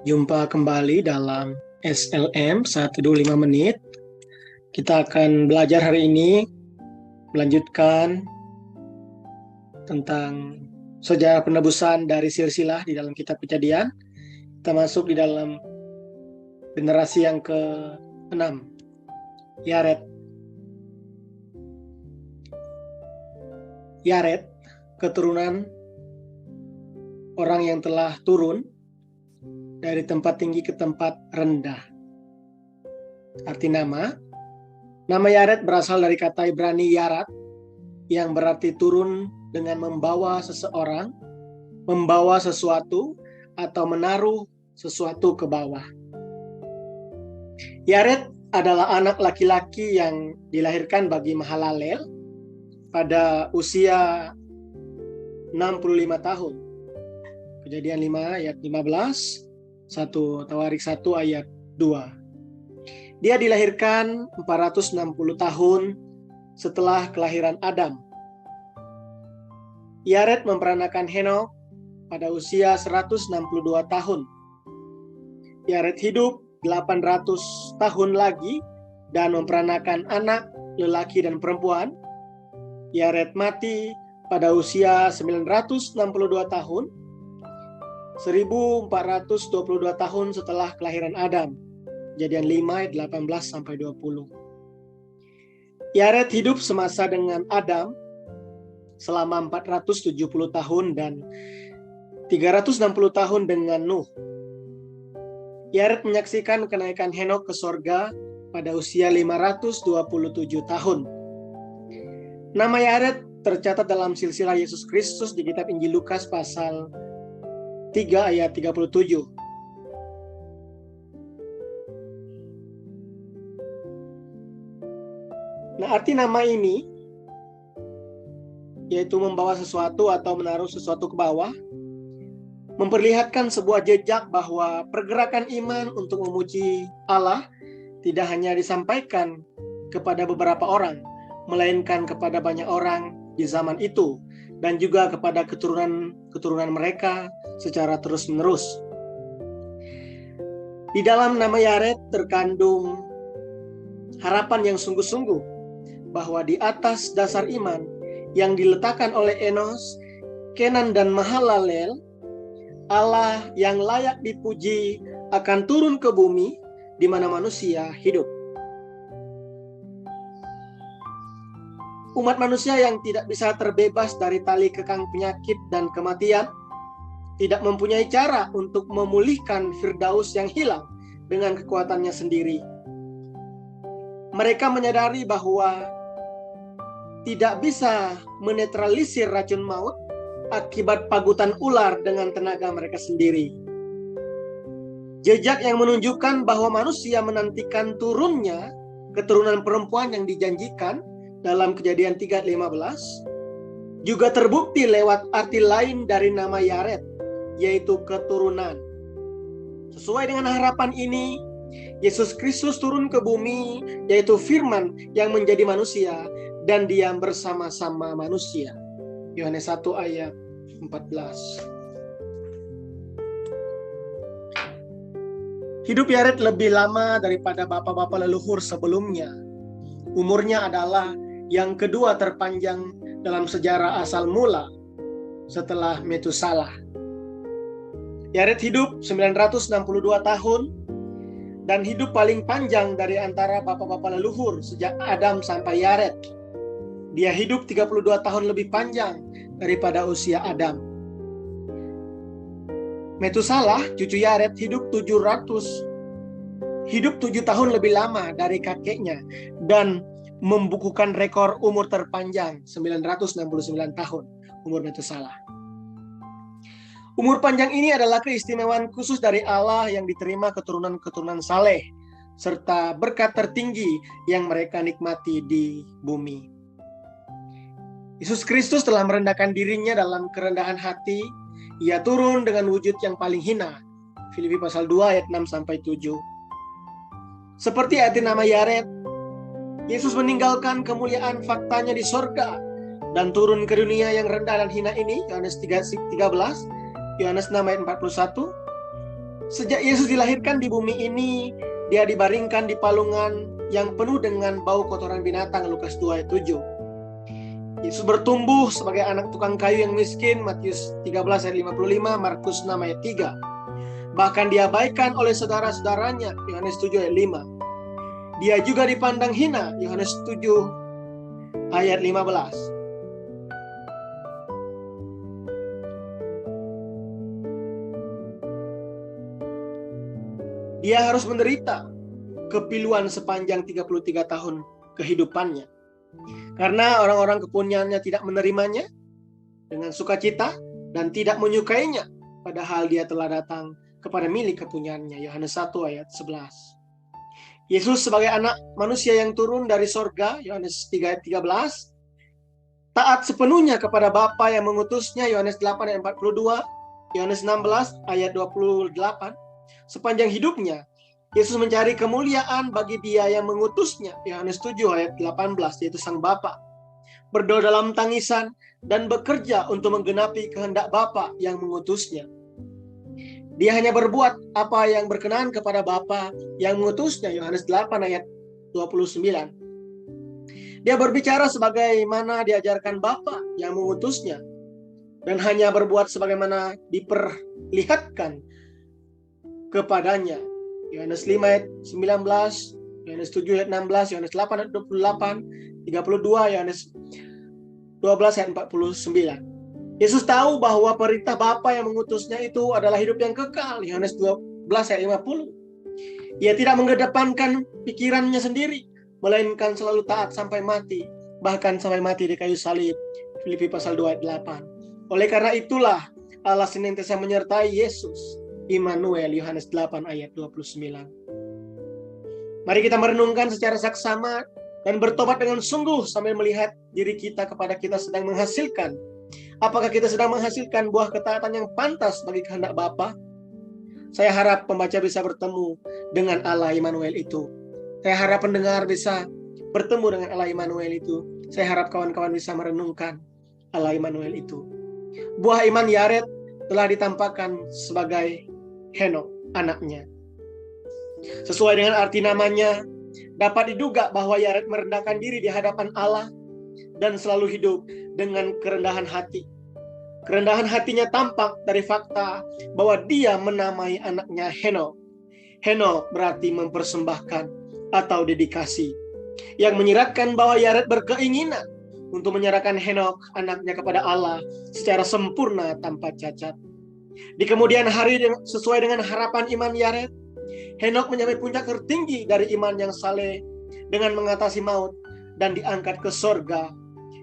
Jumpa kembali dalam SLM 125 menit. Kita akan belajar hari ini melanjutkan tentang sejarah penebusan dari silsilah di dalam kitab Kejadian. Kita masuk di dalam generasi yang ke-6, Yared. Yared, keturunan orang yang telah turun dari tempat tinggi ke tempat rendah. Arti nama Yared berasal dari kata Ibrani yarat, yang berarti turun dengan membawa seseorang, membawa sesuatu, atau menaruh sesuatu ke bawah. Yared adalah anak laki-laki yang dilahirkan bagi Mahalalel pada usia 65 tahun. Kejadian 5 ayat 15, 1 Tawarik 1 ayat 2. Dia dilahirkan 460 tahun setelah kelahiran Adam. Yared memperanakan Henok pada usia 162 tahun. Yared hidup 800 tahun lagi dan memperanakan anak lelaki dan perempuan. Yared mati pada usia 962 tahun, 1422 tahun setelah kelahiran Adam. Kejadian 5 ayat 18-20. Yared hidup semasa dengan Adam selama 470 tahun dan 360 tahun dengan Nuh. Yared menyaksikan kenaikan Henok ke sorga pada usia 527 tahun. Nama Yared tercatat dalam silsilah Yesus Kristus di kitab Injil Lukas pasal 3 ayat 37. Nah, arti nama ini yaitu membawa sesuatu atau menaruh sesuatu ke bawah, memperlihatkan sebuah jejak bahwa pergerakan iman untuk memuji Allah tidak hanya disampaikan kepada beberapa orang, melainkan kepada banyak orang di zaman itu, dan juga kepada keturunan mereka secara terus-menerus. Di dalam nama Yared terkandung harapan yang sungguh-sungguh bahwa di atas dasar iman yang diletakkan oleh Enos, Kenan, dan Mahalalel, Allah yang layak dipuji akan turun ke bumi di mana manusia hidup. Umat manusia yang tidak bisa terbebas dari tali kekang penyakit dan kematian, tidak mempunyai cara untuk memulihkan Firdaus yang hilang dengan kekuatannya sendiri. Mereka menyadari bahwa tidak bisa menetralisir racun maut akibat pagutan ular dengan tenaga mereka sendiri. Jejak yang menunjukkan bahwa manusia menantikan turunnya keturunan perempuan yang dijanjikan dalam Kejadian 3:15 juga terbukti lewat arti lain dari nama Yared, yaitu keturunan. Sesuai dengan harapan ini, Yesus Kristus turun ke bumi, yaitu Firman yang menjadi manusia dan diam bersama-sama manusia. Yohanes 1 ayat 14. Hidup Yared lebih lama daripada bapak-bapak leluhur sebelumnya. Umurnya adalah yang kedua terpanjang dalam sejarah asal mula setelah Metusalah. Yared hidup 962 tahun dan hidup paling panjang dari antara bapak-bapak leluhur sejak Adam sampai Yared. Dia hidup 32 tahun lebih panjang daripada usia Adam. Metusalah, cucu Yared, hidup 7 tahun lebih lama dari kakeknya dan membukukan rekor umur terpanjang 969 tahun umur Metusalah. Umur panjang ini adalah keistimewaan khusus dari Allah yang diterima keturunan-keturunan saleh serta berkat tertinggi yang mereka nikmati di bumi. Yesus Kristus telah merendahkan dirinya dalam kerendahan hati. Ia turun dengan wujud yang paling hina. Filipi pasal 2 ayat 6-7. Seperti arti nama Yared, Yesus meninggalkan kemuliaan faktanya di sorga dan turun ke dunia yang rendah dan hina ini. Yohanes 13, Yohanes 6 ayat 41. Sejak Yesus dilahirkan di bumi ini, dia dibaringkan di palungan yang penuh dengan bau kotoran binatang, Lukas 2 ayat 7. Yesus bertumbuh sebagai anak tukang kayu yang miskin, Matius 13 ayat 55, Markus 6 ayat 3. Bahkan diabaikan oleh saudara-saudaranya, Yohanes 7 ayat 5. Dia juga dipandang hina, Yohanes 7 ayat 15. Dia harus menderita kepiluan sepanjang 33 tahun kehidupannya. Karena orang-orang kepunyaannya tidak menerimanya dengan sukacita dan tidak menyukainya, padahal dia telah datang kepada milik kepunyaannya. Yohanes 1 ayat 11. Yesus sebagai anak manusia yang turun dari sorga, Yohanes 3 ayat 13, taat sepenuhnya kepada Bapa yang mengutusnya, Yohanes 8 ayat 42, Yohanes 16 ayat 28. Sepanjang hidupnya, Yesus mencari kemuliaan bagi Dia yang mengutusnya, Yohanes 7 ayat 18, yaitu Sang Bapa. Berdoa dalam tangisan dan bekerja untuk menggenapi kehendak Bapa yang mengutusnya. Dia hanya berbuat apa yang berkenan kepada Bapa yang mengutusnya, Yohanes 8 ayat 29. Dia berbicara sebagaimana diajarkan Bapa yang mengutusnya, dan hanya berbuat sebagaimana diperlihatkan kepadanya, Yohanes 5 ayat 19, Yohanes 7 ayat 16, Yohanes 8 ayat 28, 32, Yohanes 12 ayat 49. Yesus tahu bahwa perintah Bapa yang mengutusnya itu adalah hidup yang kekal, Yohanes 12 ayat 50. Ia tidak mengedepankan pikirannya sendiri, melainkan selalu taat sampai mati, bahkan sampai mati di kayu salib, Filipi pasal 2 ayat 8. Oleh karena itulah Allah senantiasa menyertai Yesus, Immanuel, Yohanes 8 ayat 29. Mari kita merenungkan secara saksama dan bertobat dengan sungguh sambil melihat diri kita kepada kita sedang menghasilkan. Apakah kita sedang menghasilkan buah ketaatan yang pantas bagi kehendak Bapa? Saya harap pembaca bisa bertemu dengan Allah Immanuel itu. Saya harap pendengar bisa bertemu dengan Allah Immanuel itu. Saya harap kawan-kawan bisa merenungkan Allah Immanuel itu. Buah iman Yared telah ditampakkan sebagai Henok, anaknya. Sesuai dengan arti namanya, dapat diduga bahwa Yared merendahkan diri di hadapan Allah dan selalu hidup dengan kerendahan hati. Kerendahan hatinya tampak dari fakta bahwa dia menamai anaknya Henok. Henok berarti mempersembahkan atau dedikasi, yang menyiratkan bahwa Yared berkeinginan untuk menyerahkan Henok, anaknya, kepada Allah secara sempurna tanpa cacat. Di kemudian hari, sesuai dengan harapan iman Yared, Henok mencapai puncak tertinggi dari iman yang saleh dengan mengatasi maut dan diangkat ke sorga.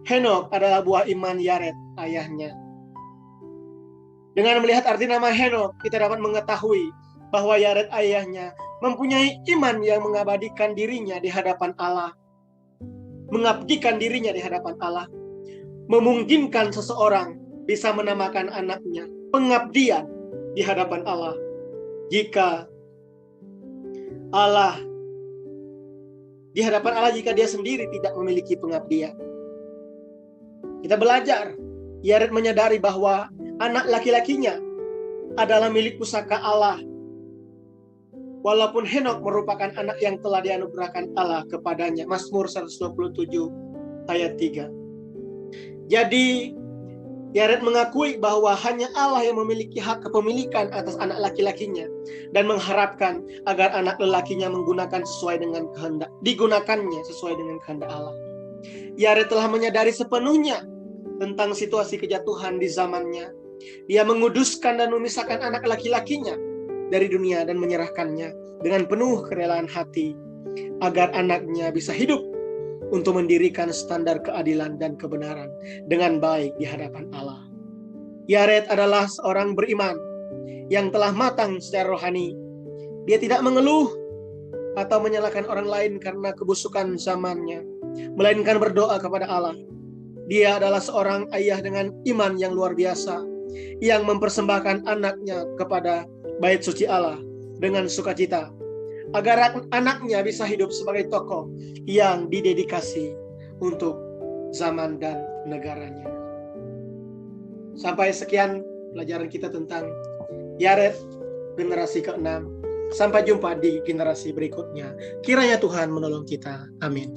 Henok adalah buah iman Yared, ayahnya. Dengan melihat arti nama Henok, kita dapat mengetahui bahwa Yared, ayahnya, mempunyai iman yang mengabadikan dirinya di hadapan Allah. Mengabdikan dirinya di hadapan Allah. Memungkinkan seseorang bisa menamakan anaknya pengabdian di hadapan Allah. Jika Allah, di hadapan Allah, jika dia sendiri tidak memiliki pengabdian. Kita belajar, Yared menyadari bahwa anak laki-lakinya adalah milik pusaka Allah. Walaupun Henok merupakan anak yang telah dianugerahkan Allah kepadanya. Mazmur 127 ayat 3. Jadi Yared mengakui bahwa hanya Allah yang memiliki hak kepemilikan atas anak laki-lakinya dan mengharapkan agar anak lelakinya digunakannya sesuai dengan kehendak Allah. Yared telah menyadari sepenuhnya tentang situasi kejatuhan di zamannya. Dia menguduskan dan memisahkan anak laki-lakinya dari dunia dan menyerahkannya dengan penuh kerelaan hati agar anaknya bisa hidup untuk mendirikan standar keadilan dan kebenaran dengan baik di hadapan Allah. Yared adalah seorang beriman yang telah matang secara rohani. Dia tidak mengeluh atau menyalahkan orang lain karena kebusukan zamannya, melainkan berdoa kepada Allah. Dia adalah seorang ayah dengan iman yang luar biasa, yang mempersembahkan anaknya kepada bait suci Allah dengan sukacita, agar anaknya bisa hidup sebagai tokoh yang didedikasi untuk zaman dan negaranya. Sampai sekian pelajaran kita tentang Yared generasi ke-6. Sampai jumpa di generasi berikutnya. Kiranya Tuhan menolong kita. Amin.